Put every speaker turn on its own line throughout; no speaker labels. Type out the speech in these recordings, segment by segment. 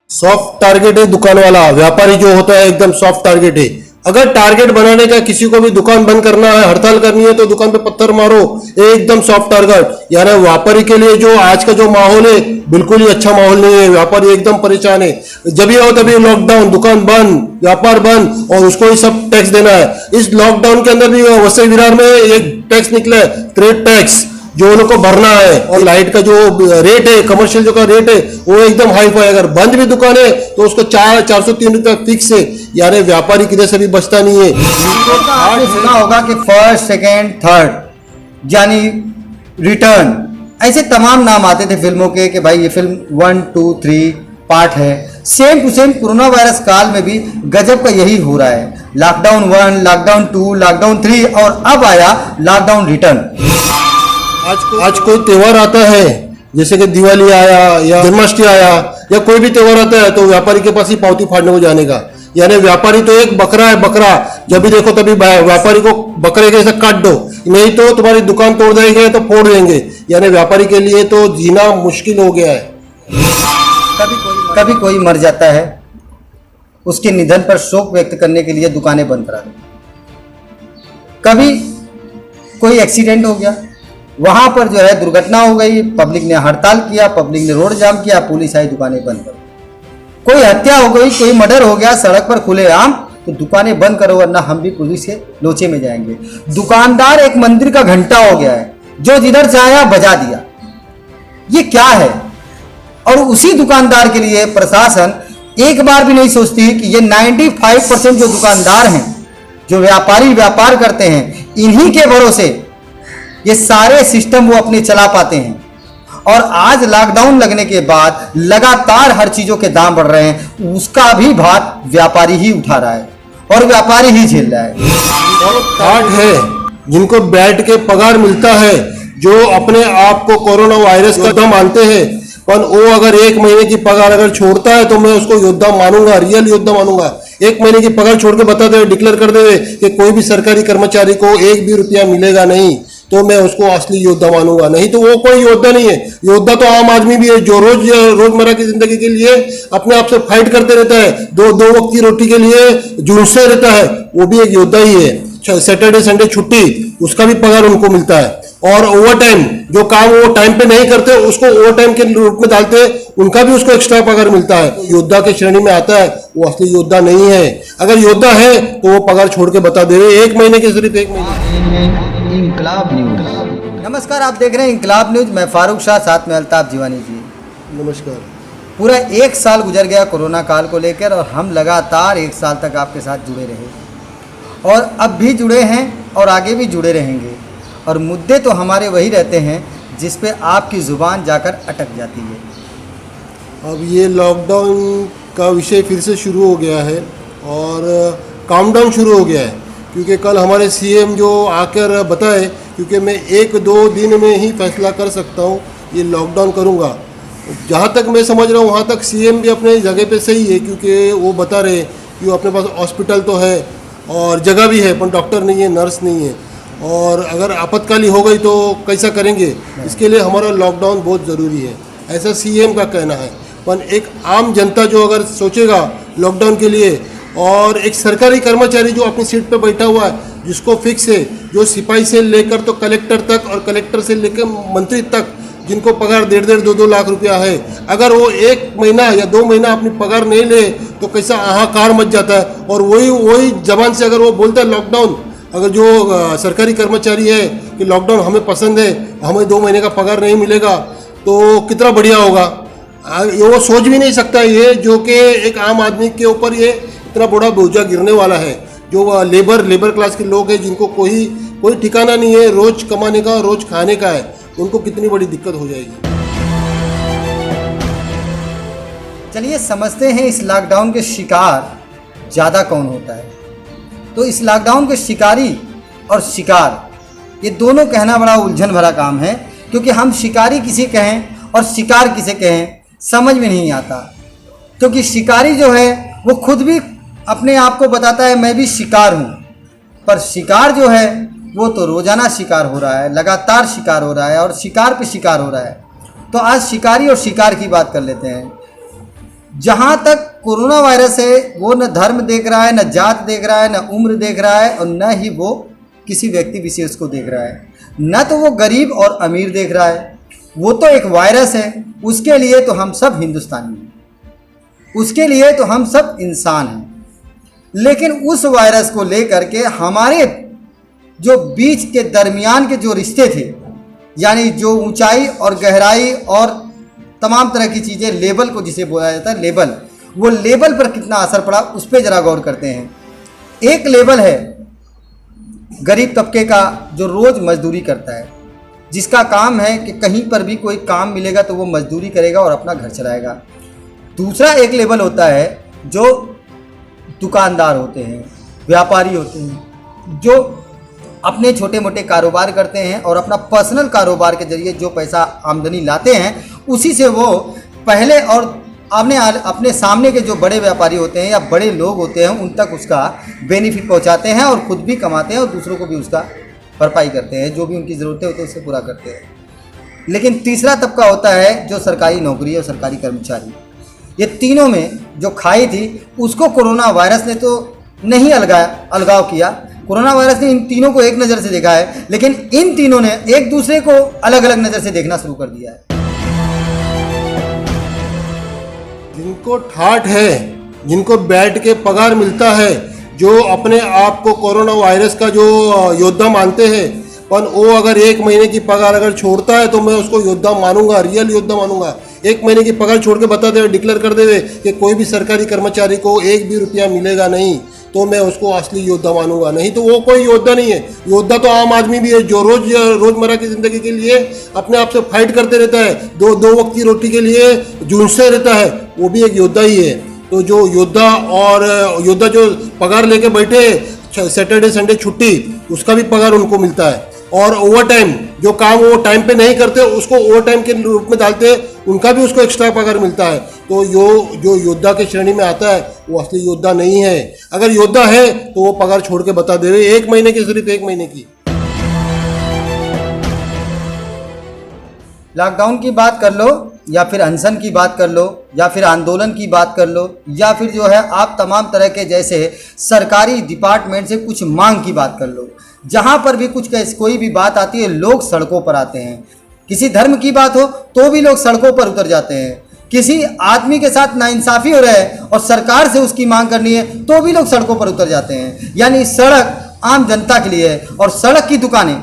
Soft target है दुकान वाला। व्यापारी जो होता है एकदम सॉफ्ट टारगेट है। अगर टारगेट बनाने का किसी को भी दुकान बंद करना है, हड़ताल करनी है, तो दुकान पे पत्थर मारो, ये एकदम सॉफ्ट टारगेट। यानी व्यापारी के लिए जो आज का जो माहौल है बिल्कुल ही अच्छा माहौल नहीं है। व्यापारी एकदम परेशान है। जब ये हो तभी लॉकडाउन, दुकान बंद, व्यापार बंद, और उसको ही सब टैक्स देना है। इस लॉकडाउन के अंदर भी वसई विरार में एक टैक्स निकला है, ट्रेड टैक्स, जो उनको भरना है। और लाइट का जो रेट है, कमर्शियल जो का रेट है, वो एकदम हाई फाई। अगर बंद भी दुकान है तो उसको 403 रुपया फिक्स है। यानी व्यापारी किधर से भी बचता नहीं है।
आपने सुना होगा कि फर्स्ट, सेकेंड, थर्ड यानी रिटर्न, ऐसे तमाम नाम आते थे फिल्मों के कि भाई ये फिल्म 1, 2, 3 पार्ट है। Same to same corona virus काल में भी गजब का यही हो रहा है। लॉकडाउन 1, लॉकडाउन 2, लॉकडाउन 3 और अब आया लॉकडाउन रिटर्न।
आज कोई त्योहार आता है, जैसे कि दिवाली आया या जन्माष्टमी आया या कोई भी त्योहार आता है, तो व्यापारी के पास ही पावती फाड़ने को जाने का। यानी व्यापारी तो एक बकरा है, बकरा। जब भी देखो तभी व्यापारी को बकरे के ऐसा काट दो, नहीं तो तुम्हारी दुकान तोड़ देंगे, तो फोड़ देंगे। यानी व्यापारी के लिए तो जीना मुश्किल हो गया है।
कभी कोई मर जाता है, उसके निधन पर शोक व्यक्त करने के लिए दुकानें बंद करा दो। कभी कोई एक्सीडेंट हो गया, वहां पर जो है दुर्घटना हो गई, पब्लिक ने हड़ताल किया, पब्लिक ने रोड जाम किया, पुलिस आई, दुकानें बंद करो। कोई हत्या हो गई, कोई मर्डर हो गया सड़क पर खुलेआम, तो दुकानें बंद करो वरना हम भी पुलिस के लोचे में जाएंगे। दुकानदार एक मंदिर का घंटा हो गया है, जो जिधर चाहे बजा दिया। ये क्या है? और उसी दुकानदार के लिए प्रशासन एक बार भी नहीं सोचती कि ये 95% जो दुकानदार हैं, जो व्यापारी व्यापार करते हैं, इन्हीं के भरोसे ये सारे सिस्टम वो अपने चला पाते हैं। और आज लॉकडाउन लगने के बाद लगातार हर चीजों के दाम बढ़ रहे हैं, उसका भी भार व्यापारी ही उठा रहा है और व्यापारी ही झेल रहा है।
कार्ड है जिनको बैठ के पगार मिलता है, जो अपने आप को कोरोना वायरस का योद्धा मानते हैं, पर वो अगर 1 महीने की पगार अगर छोड़ता है तो मैं उसको योद्धा मानूंगा, रियल योद्धा मानूंगा। 1 महीने की पगार छोड़ के बता दे, डिक्लेयर कर दे कि कोई भी सरकारी कर्मचारी को 1 भी रुपया मिलेगा नहीं, तो मैं उसको असली योद्धा मानूंगा। नहीं तो वो कोई योद्धा नहीं है। योद्धा तो आम आदमी भी है, जो रोजमर्रा की जिंदगी के लिए अपने आप से फाइट करते रहता है, दो वक्त की रोटी के लिए जूझते रहता है, वो भी एक योद्धा ही है। सैटरडे संडे छुट्टी, उसका भी पगार उनको मिलता है। और ओवर टाइम, जो काम वो टाइम पे नहीं करते उसको ओवर टाइम के रूप में डालते, उनका भी उसको एक्स्ट्रा पगार मिलता है। योद्धा के श्रेणी में आता है, वो असली योद्धा नहीं है। अगर योद्धा है तो वो पगार छोड़ के बता दे, 1 महीने के सिर्फ 1 महीने।
इंकलाब न्यूज। नमस्कार, आप देख रहे हैं इंकलाब न्यूज। मैं फारूक शाह, साथ में अल्ताफ जीवानी जी।
नमस्कार।
पूरा 1 साल गुजर गया कोरोना काल को लेकर, और हम लगातार 1 साल तक आपके साथ जुड़े रहे और अब भी जुड़े हैं और आगे भी जुड़े रहेंगे। और मुद्दे तो हमारे वही रहते हैं जिस पे आपकी ज़ुबान जाकर अटक जाती है।
अब ये लॉकडाउन का विषय फिर से शुरू हो गया है और काउंटडाउन शुरू हो गया है, क्योंकि कल हमारे सीएम जो आकर बताए, क्योंकि मैं 1-2 दिन में ही फैसला कर सकता हूँ ये लॉकडाउन करूँगा। जहाँ तक मैं समझ रहा हूँ वहाँ तक सीएम भी अपने जगह पे सही है, क्योंकि वो बता रहे कि वो अपने पास हॉस्पिटल तो है और जगह भी है, पर डॉक्टर नहीं है, नर्स नहीं है, और अगर आपातकाली हो गई तो कैसा करेंगे। इसके लिए हमारा लॉकडाउन बहुत ज़रूरी है, ऐसा सीएम का कहना है। पर एक आम जनता जो अगर सोचेगा लॉकडाउन के लिए, और एक सरकारी कर्मचारी जो अपनी सीट पे बैठा हुआ है, जिसको फिक्स है, जो सिपाही से लेकर तो कलेक्टर तक और कलेक्टर से लेकर मंत्री तक, जिनको पगार 1.5-2 लाख रुपया है, अगर वो 1 महीना या 2 महीना अपनी पगार नहीं ले तो कैसा हाहाकार मच जाता है। और वही जबान से अगर वो बोलता है लॉकडाउन, अगर जो सरकारी कर्मचारी है कि लॉकडाउन हमें पसंद है, हमें 2 महीने का पगार नहीं मिलेगा, तो कितना बढ़िया होगा। ये वो सोच भी नहीं सकता ये, जो कि एक आम आदमी के ऊपर ये इतना बड़ा बोझा गिरने वाला है। जो लेबर क्लास के लोग हैं, जिनको कोई ठिकाना नहीं है रोज कमाने का, रोज खाने का है, उनको कितनी बड़ी दिक्कत हो जाएगी।
चलिए समझते हैं इस लॉकडाउन के शिकार ज़्यादा कौन होता है। तो इस लॉकडाउन के शिकारी और शिकार, ये दोनों कहना बड़ा उलझन भरा काम है, क्योंकि हम शिकारी किसे कहें और शिकार किसे कहें समझ में नहीं आता। क्योंकि शिकारी जो है वो खुद भी अपने आप को बताता है मैं भी शिकार हूँ, पर शिकार जो है वो तो रोज़ाना शिकार हो रहा है, लगातार शिकार हो रहा है और शिकार पे शिकार हो रहा है। तो आज शिकारी और शिकार की बात कर लेते हैं। जहाँ तक कोरोना वायरस है वो न धर्म देख रहा है, न जात देख रहा है, न उम्र देख रहा है, और न ही वो किसी व्यक्ति विशेष को देख रहा है। न तो वो गरीब और अमीर देख रहा है, वो तो एक वायरस है। उसके लिए तो हम सब हिंदुस्तानी हैं, उसके लिए तो हम सब इंसान हैं। लेकिन उस वायरस को लेकर के हमारे जो बीच के दरमियान के जो रिश्ते थे, यानी जो ऊंचाई और गहराई और तमाम तरह की चीज़ें, लेबल को जिसे बोला जाता है लेबल, वो लेबल पर कितना असर पड़ा उस पर ज़रा गौर करते हैं। एक लेबल है गरीब तबके का जो रोज़ मजदूरी करता है, जिसका काम है कि कहीं पर भी कोई काम मिलेगा तो वो मजदूरी करेगा और अपना घर चलाएगा। दूसरा एक लेवल होता है जो दुकानदार होते हैं, व्यापारी होते हैं, जो अपने छोटे मोटे कारोबार करते हैं और अपना पर्सनल कारोबार के जरिए जो पैसा आमदनी लाते हैं उसी से वो पहले और अपने सामने के जो बड़े व्यापारी होते हैं या बड़े लोग होते हैं उन तक उसका बेनिफिट पहुंचाते हैं और खुद भी कमाते हैं और दूसरों को भी उसका भरपाई करते हैं, जो भी उनकी ज़रूरतें होती है उससे पूरा करते हैं। लेकिन तीसरा तबका होता है जो सरकारी नौकरी और सरकारी कर्मचारी। ये तीनों में जो खाई थी उसको कोरोना वायरस ने तो नहीं अलगाव किया। कोरोना वायरस ने इन तीनों को एक नज़र से देखा है, लेकिन इन तीनों ने एक दूसरे को अलग अलग नज़र से देखना शुरू कर दिया है।
जिनको ठाठ है, जिनको बैठ के पगार मिलता है, जो अपने आप को कोरोना वायरस का जो योद्धा मानते हैं, पर वो अगर एक महीने की पगार अगर छोड़ता है तो मैं उसको योद्धा मानूंगा, रियल योद्धा मानूंगा। एक महीने की पगार छोड़ के बता दे, डिक्लेयर कर देवे कि कोई भी सरकारी कर्मचारी को एक भी रुपया मिलेगा नहीं, तो मैं उसको असली योद्धा मानूंगा। नहीं तो वो कोई योद्धा नहीं है। योद्धा तो आम आदमी भी है जो रोजमर्रा की जिंदगी के लिए अपने आप से फाइट करते रहता है, दो वक्त की रोटी के लिए जूझते रहता है, वो भी एक योद्धा ही है। तो जो योद्धा जो पगार लेके बैठे सैटरडे संडे छुट्टी, उसका भी पगार उनको मिलता है। और ओवर टाइम जो काम वो टाइम पे नहीं करते उसको ओवर टाइम के रूप में डालते, उनका भी उसको एक्स्ट्रा पगार मिलता है। तो जो योद्धा की श्रेणी में आता है वो असली योद्धा नहीं है। अगर योद्धा है तो वो पगार छोड़ के बता दे, एक महीने की, सिर्फ एक महीने की।
लॉकडाउन की बात कर लो या फिर अनशन की बात कर लो या फिर आंदोलन की बात कर लो या फिर जो है आप तमाम तरह के जैसे सरकारी डिपार्टमेंट से कुछ मांग की बात कर लो, जहाँ पर भी कोई भी बात आती है लोग सड़कों पर आते हैं। किसी धर्म की बात हो तो भी लोग सड़कों पर उतर जाते हैं। किसी आदमी के साथ नाइंसाफ़ी हो रहा है और सरकार से उसकी मांग करनी है तो भी लोग सड़कों पर उतर जाते हैं। यानी सड़क आम जनता के लिए है और सड़क की दुकानें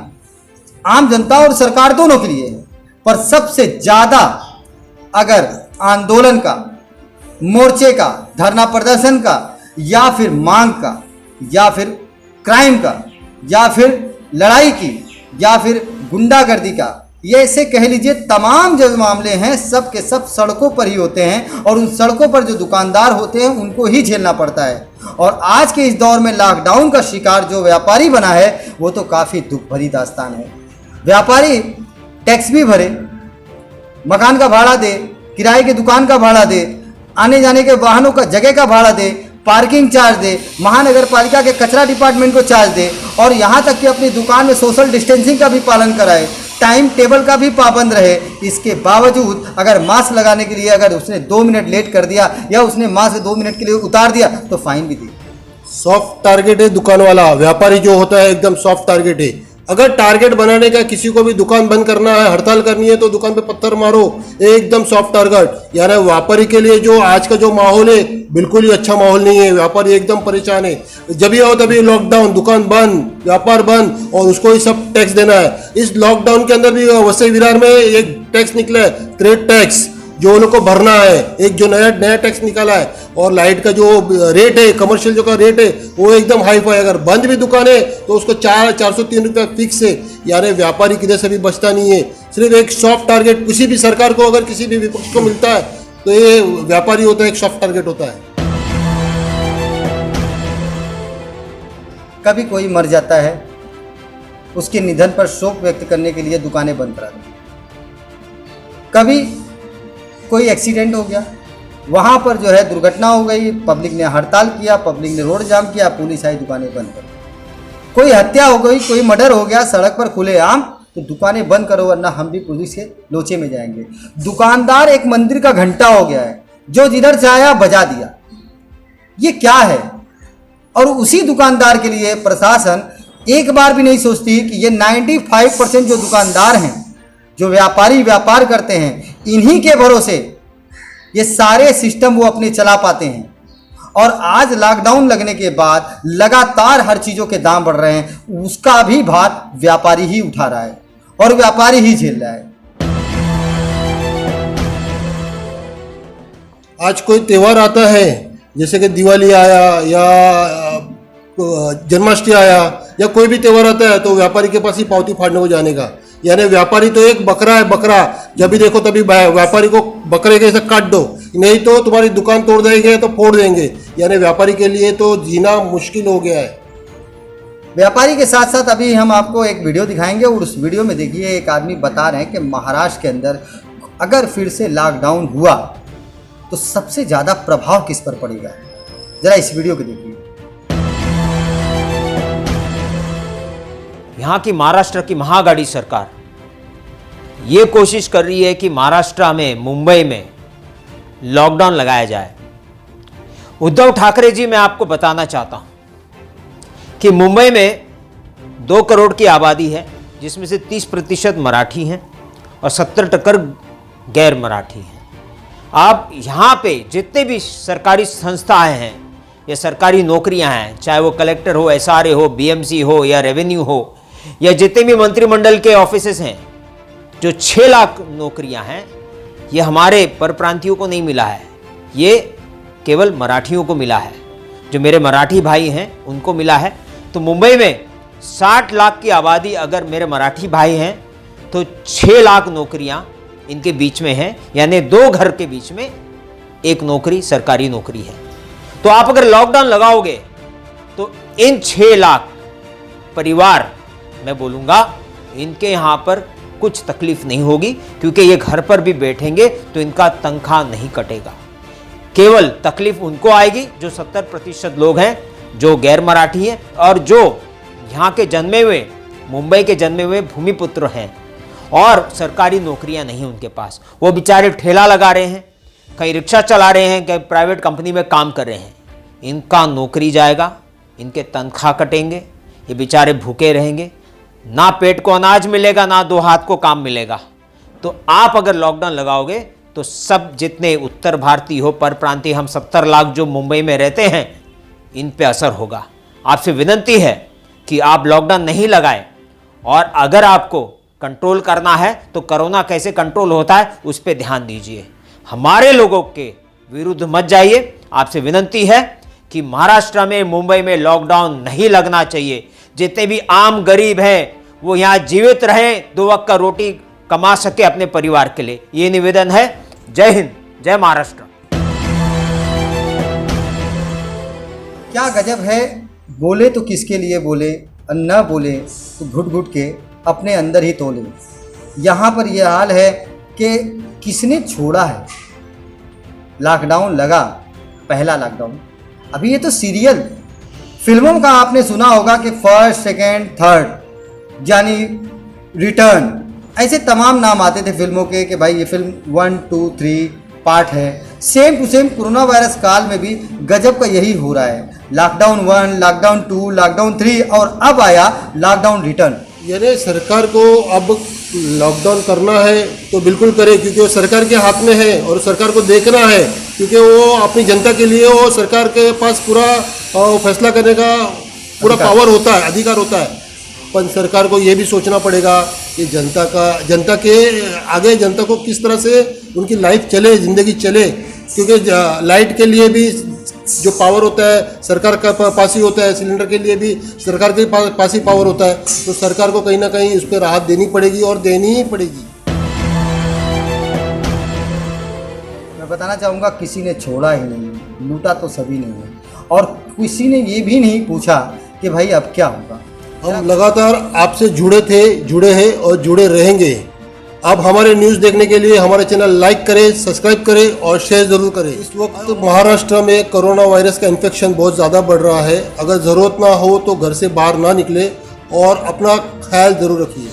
आम जनता और सरकार दोनों के लिए है। पर सबसे ज़्यादा अगर आंदोलन का, मोर्चे का, धरना प्रदर्शन का या फिर मांग का या फिर क्राइम का या फिर लड़ाई की या फिर गुंडागर्दी का, ये ऐसे कह लीजिए तमाम जो मामले हैं सब के सब सड़कों पर ही होते हैं और उन सड़कों पर जो दुकानदार होते हैं उनको ही झेलना पड़ता है। और आज के इस दौर में लॉकडाउन का शिकार जो व्यापारी बना है वो तो काफ़ी दुख भरी दास्तान है। व्यापारी टैक्स भी भरे, मकान का भाड़ा दे, किराए की दुकान का भाड़ा दे, आने जाने के वाहनों का जगह का भाड़ा दे, पार्किंग चार्ज दे, महानगर पालिका के कचरा डिपार्टमेंट को चार्ज दे और यहाँ तक कि अपनी दुकान में सोशल डिस्टेंसिंग का भी पालन कराए, टाइम टेबल का भी पाबंद रहे। इसके बावजूद अगर मास्क लगाने के लिए अगर उसने 2 मिनट लेट कर दिया या उसने मास्क 2 मिनट के लिए उतार दिया तो फाइन भी दी। सॉफ्ट
टारगेट है दुकान वाला, व्यापारी जो होता है एकदम सॉफ्ट टारगेट है। अगर टारगेट बनाने का किसी को भी दुकान बंद करना है, हड़ताल करनी है तो दुकान पे पत्थर मारो, एकदम सॉफ्ट टारगेट। यानी व्यापारी के लिए जो आज का जो माहौल है बिल्कुल ही अच्छा माहौल नहीं है। व्यापारी एकदम परेशान है। जब भी आओ तभी लॉकडाउन, दुकान बंद, व्यापार बंद और उसको ही सब टैक्स देना है। इस लॉकडाउन के अंदर भी वसई विरार में एक टैक्स निकला है, ट्रेड टैक्स, जो उन लोग को भरना है। एक जो नया टैक्स निकाला है और लाइट का जो रेट है, कमर्शियल जो का रेट है वो एकदम हाई फाई। अगर बंद भी दुकान है तो उसको 403 रुपया फिक्स है। यानी व्यापारी किधर से भी बचता नहीं है। सिर्फ एक सॉफ्ट टारगेट किसी भी सरकार को अगर किसी भी विपक्ष को मिलता है तो ये व्यापारी होता है, एक सॉफ्ट टारगेट होता है।
कभी कोई मर जाता है, उसके निधन पर शोक व्यक्त करने के लिए दुकानें बंद करा दी। कभी कोई एक्सीडेंट हो गया, वहाँ पर जो है दुर्घटना हो गई, पब्लिक ने हड़ताल किया, पब्लिक ने रोड जाम किया, पुलिस आई, दुकानें बंद कर दी। कोई हत्या हो गई, कोई मर्डर हो गया सड़क पर खुलेआम, तो दुकानें बंद करो वरना हम भी पुलिस के लोचे में जाएंगे। दुकानदार एक मंदिर का घंटा हो गया है। जो जिधर से आया बजा दिया। ये क्या है? और उसी दुकानदार के लिए प्रशासन एक बार भी नहीं सोचती कि ये 95% जो दुकानदार हैं, जो व्यापारी व्यापार करते हैं, इन्हीं के भरोसे ये सारे सिस्टम वो अपने चला पाते हैं। और आज लॉकडाउन लगने के बाद लगातार हर चीज़ों के दाम बढ़ रहे हैं, उसका भी भार व्यापारी ही उठा रहा है और व्यापारी ही झेल रहा है।
आज कोई त्यौहार आता है, जैसे कि दिवाली आया या जन्माष्टमी आया या कोई भी त्यौहार आता है, तो व्यापारी के पास ही पावती फाड़ने को जाने का। यानी व्यापारी तो एक बकरा है, बकरा जब भी देखो तभी व्यापारी को बकरे के ऐसे काट दो, नहीं तो तुम्हारी दुकान तोड़ देंगे, तो फोड़ देंगे। यानी व्यापारी के लिए तो जीना मुश्किल हो गया है।
व्यापारी के साथ साथ अभी हम आपको एक वीडियो दिखाएंगे और उस वीडियो में देखिए एक आदमी बता रहे हैं कि महाराष्ट्र के अंदर अगर फिर से लॉकडाउन हुआ तो सबसे ज़्यादा प्रभाव किस पर पड़ेगा। जरा इस वीडियो को देखिए।
यहाँ की महाराष्ट्र की महागाड़ी सरकार ये कोशिश कर रही है कि महाराष्ट्र में, मुंबई में लॉकडाउन लगाया जाए। उद्धव ठाकरे जी, मैं आपको बताना चाहता हूँ कि मुंबई में 2 करोड़ की आबादी है, जिसमें से 30% मराठी हैं और 70% गैर मराठी हैं। आप यहाँ पे जितने भी सरकारी संस्थाएं हैं या सरकारी नौकरियां हैं, चाहे वो कलेक्टर हो, SRA हो, BMC हो या रेवेन्यू हो, या जितने भी मंत्रिमंडल के ऑफिसेस हैं, जो 6 लाख नौकरियां हैं, ये हमारे परप्रांतियों को नहीं मिला है, ये केवल मराठियों को मिला है। जो मेरे मराठी भाई हैं उनको मिला है। तो मुंबई में 60 लाख की आबादी अगर मेरे मराठी भाई हैं तो 6 लाख नौकरियां इनके बीच में हैं, यानी 2 घर के बीच में एक नौकरी सरकारी नौकरी है। तो आप अगर लॉकडाउन लगाओगे तो इन 6 लाख परिवार, मैं बोलूँगा, इनके यहाँ पर कुछ तकलीफ नहीं होगी, क्योंकि ये घर पर भी बैठेंगे तो इनका तनख्वाह नहीं कटेगा। केवल तकलीफ उनको आएगी जो 70% लोग हैं जो गैर मराठी हैं और जो यहाँ के जन्मे हुए, मुंबई के जन्मे हुए भूमिपुत्र हैं और सरकारी नौकरियाँ नहीं उनके पास। वो बेचारे ठेला लगा रहे हैं, कहीं रिक्शा चला रहे हैं, कहीं प्राइवेट कंपनी में काम कर रहे हैं। इनका नौकरी जाएगा, इनके तनख्वाह कटेंगे, ये बेचारे भूखे रहेंगे, ना पेट को अनाज मिलेगा, ना 2 हाथ को काम मिलेगा। तो आप अगर लॉकडाउन लगाओगे तो सब जितने उत्तर भारतीय हो, परप्रांतीय, हम 70 लाख जो मुंबई में रहते हैं, इन पे असर होगा। आपसे विनती है कि आप लॉकडाउन नहीं लगाएं, और अगर आपको कंट्रोल करना है तो कोरोना कैसे कंट्रोल होता है उस पर ध्यान दीजिए। हमारे लोगों के विरुद्ध मत जाइए। आपसे विनती है कि महाराष्ट्र में, मुंबई में लॉकडाउन नहीं लगना चाहिए। जितने भी आम गरीब हैं वो यहाँ जीवित रहें, 2 वक्त का रोटी कमा सके अपने परिवार के लिए। ये निवेदन है। जय हिंद, जय महाराष्ट्र।
क्या गजब है, बोले तो किसके लिए बोले, न बोले तो घुट घुट के अपने अंदर ही तोले। यहाँ पर यह हाल है कि किसने छोड़ा है। लॉकडाउन लगा, पहला लॉकडाउन, अभी ये तो सीरियल फिल्मों का आपने सुना होगा कि फर्स्ट, सेकेंड, थर्ड, यानी रिटर्न, ऐसे तमाम नाम आते थे फिल्मों के कि भाई ये फिल्म 1, 2, 3 पार्ट है। Same to same corona virus काल में भी गजब का यही हो रहा है। लॉकडाउन 1, लॉकडाउन 2, लॉकडाउन 3 और अब आया लॉकडाउन रिटर्न।
यानी सरकार को अब लॉकडाउन करना है तो बिल्कुल करे, क्योंकि वो सरकार के हाथ में है और सरकार को देखना है, क्योंकि वो अपनी जनता के लिए, वो सरकार के पास पूरा फैसला करने का पूरा पावर होता है, अधिकार होता है। पर सरकार को ये भी सोचना पड़ेगा कि जनता के आगे जनता को किस तरह से उनकी लाइफ चले, ज़िंदगी चले, क्योंकि लाइट के लिए भी जो पावर होता है सरकार का पास ही होता है, सिलेंडर के लिए भी सरकार के पास ही पावर होता है। तो सरकार को कहीं ना कहीं उस पर राहत देनी पड़ेगी और देनी ही पड़ेगी।
मैं बताना चाहूँगा, किसी ने छोड़ा ही नहीं, लूटा तो सभी ने है, और किसी ने ये भी नहीं पूछा कि भाई अब क्या होगा।
हम लगातार आपसे जुड़े हैं और जुड़े रहेंगे। आप हमारे न्यूज़ देखने के लिए हमारे चैनल लाइक करें, सब्सक्राइब करें और शेयर ज़रूर करें। इस वक्त महाराष्ट्र में कोरोना वायरस का इन्फेक्शन बहुत ज़्यादा बढ़ रहा है। अगर ज़रूरत ना हो तो घर से बाहर ना निकले और अपना ख्याल ज़रूर रखिए।